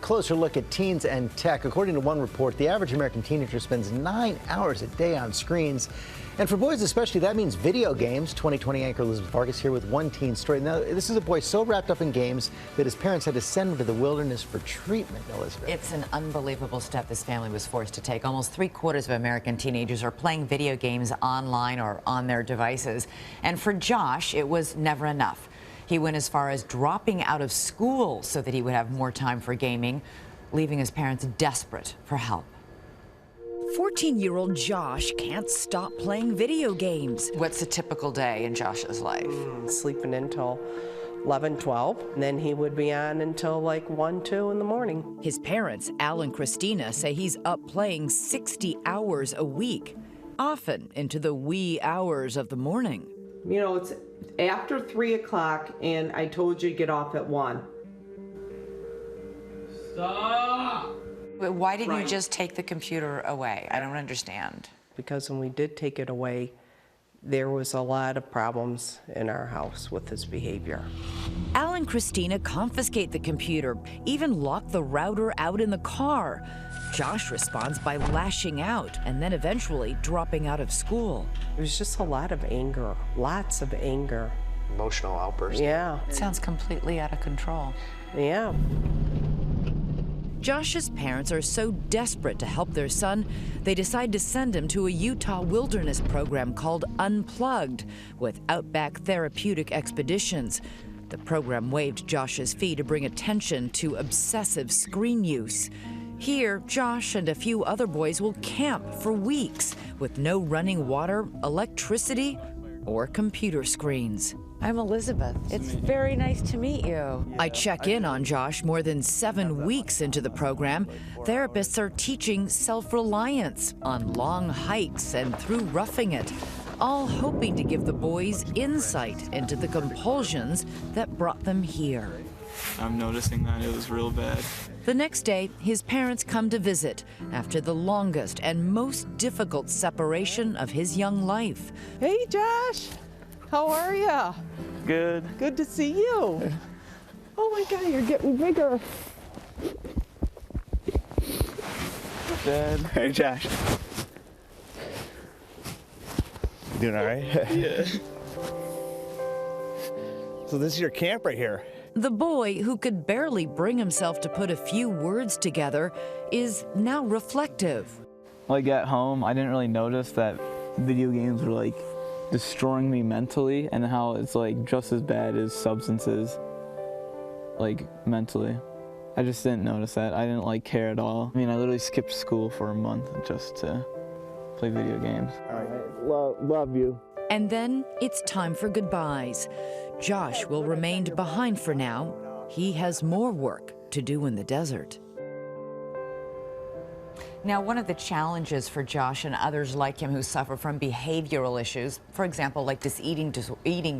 closer look at teens and tech. According to one report, the average American teenager spends 9 hours a day on screens. And for boys especially, that means video games. 2020 anchor Elizabeth Vargas here with one teen story. Now, this is a boy so wrapped up in games that his parents had to send him to the wilderness for treatment, Elizabeth. It's an unbelievable step this family was forced to take. Almost 3/4 of American teenagers are playing video games online or on their devices. And for Josh, it was never enough. He went as far as dropping out of school so that he would have more time for gaming, leaving his parents desperate for help. 14-year-old Josh can't stop playing video games. What's a typical day in Josh's life? Sleeping until 11, 12, and then he would be on until like 1, 2 in the morning. His parents, Al and Christina, say he's up playing 60 hours a week, often into the wee hours of the morning. You know, it's after 3 o'clock, and I told you to get off at 1. Stop! Why didn't you just take the computer away? I don't understand. Because when we did take it away, there was a lot of problems in our house with his behavior. Al and Christina confiscate the computer, even lock the router out in the car. Josh responds by lashing out and then eventually dropping out of school. It was just a lot of anger, lots of anger. Emotional outburst. Yeah. It sounds completely out of control. Yeah. Josh's parents are so desperate to help their son, they decide to send him to a Utah wilderness program called Unplugged with Outback Therapeutic Expeditions. The program waived Josh's fee to bring attention to obsessive screen use. Here, Josh and a few other boys will camp for weeks with no running water, electricity, or computer screens. I'm Elizabeth. It's very nice to meet you. I check in on Josh more than 7 weeks into the program. Therapists are teaching self-reliance on long hikes and through roughing it, all hoping to give the boys insight into the compulsions that brought them here. I'm noticing that it was real bad. The next day, his parents come to visit after the longest and most difficult separation of his young life. Hey, Josh. How are ya? Good. Good to see you. Oh my God, you're getting bigger. Dad. Hey, Josh. You doing all right? Yeah. So this is your camp right here. The boy, who could barely bring himself to put a few words together, is now reflective. Like at home, I didn't really notice that video games were like destroying me mentally, and how it's like just as bad as substances, like mentally. I just didn't notice that. I didn't like care at all. I mean, I literally skipped school for a month just to play video games. All right, love you. And then it's time for goodbyes. Josh will remain behind for now. He has more work to do in the desert. Now, one of the challenges for Josh and others like him who suffer from behavioral issues, for example, like this eating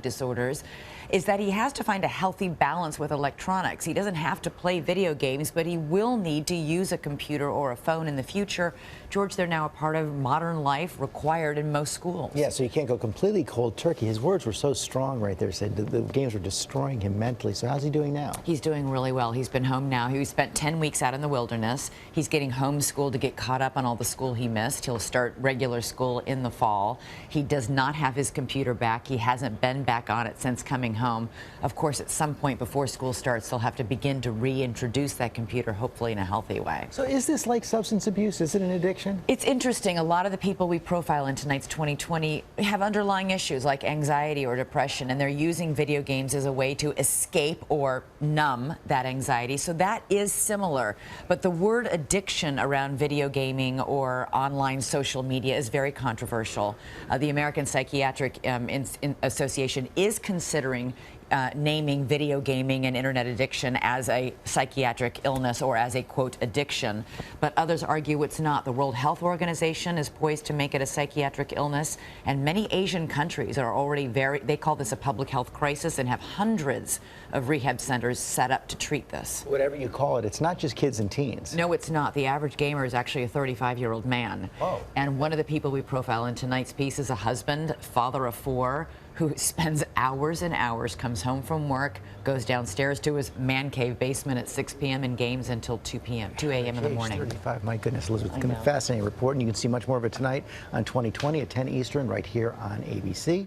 disorders, is that he has to find a healthy balance with electronics. He doesn't have to play video games, but he will need to use a computer or a phone in the future. George, they're now a part of modern life, required in most schools. Yeah, so you can't go completely cold turkey. His words were so strong right there, said the games were destroying him mentally. So how's he doing now? He's doing really well. He's been home now. He spent 10 weeks out in the wilderness. He's getting homeschooled to get caught up on all the school he missed. He'll start regular school in the fall. He does not have his computer back. He hasn't been back on it since coming home. Of course, at some point before school starts, they'll have to begin to reintroduce that computer, hopefully in a healthy way. So is this like substance abuse? Is it an addiction? It's interesting. A lot of the people we profile in tonight's 2020 have underlying issues like anxiety or depression, and they're using video games as a way to escape or numb that anxiety. So that is similar. But the word addiction around video gaming or online social media is very controversial. The American Psychiatric Association is considering naming video gaming and internet addiction as a psychiatric illness or as a, quote, addiction. But others argue it's not. The World Health Organization is poised to make it a psychiatric illness, and many Asian countries are already they call this a public health crisis and have hundreds of rehab centers set up to treat this. Whatever you call it, it's not just kids and teens. No, it's not. The average gamer is actually a 35-year-old man. Oh. And one of the people we profile in tonight's piece is a husband, father of 4, who spends hours and hours, comes home from work, goes downstairs to his man cave basement at 6 p.m. and games until 2 a.m. in the morning. 35. My goodness, Elizabeth, it's going to be a fascinating report, and you can see much more of it tonight on 2020 at 10 Eastern right here on ABC.